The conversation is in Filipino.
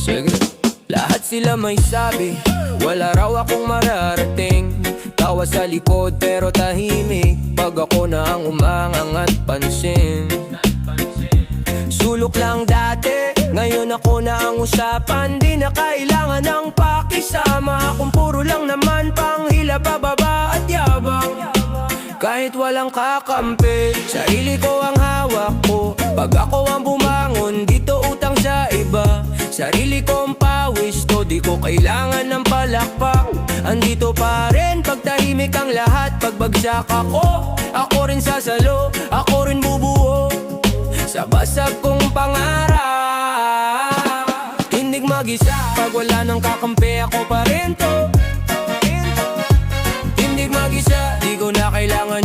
Sige. Lahat sila may sabi, wala raw akong mararating. Tawa sa likod pero tahimik pag ako na ang umangangat pansin. Sulok lang dati, ngayon ako na ang usapan. Di na kailangan ng pakisama, kung puro lang naman panghila, bababa at yabang. Kahit walang kakampi, sarili ko ang hawak ko. Pag ako ang bumangon, dito utang sa iba. Sarili kong pawis to, di ko kailangan ng palakpak. Andito pa rin pag tahimik ang lahat. Pag bagsak ako rin sasalo, ako rin bubuo sa basag kong pangarap. Tindig mag-isa, pag wala nang kakampi, ako pa rin to. Tindig mag-isa, di ko na kailangan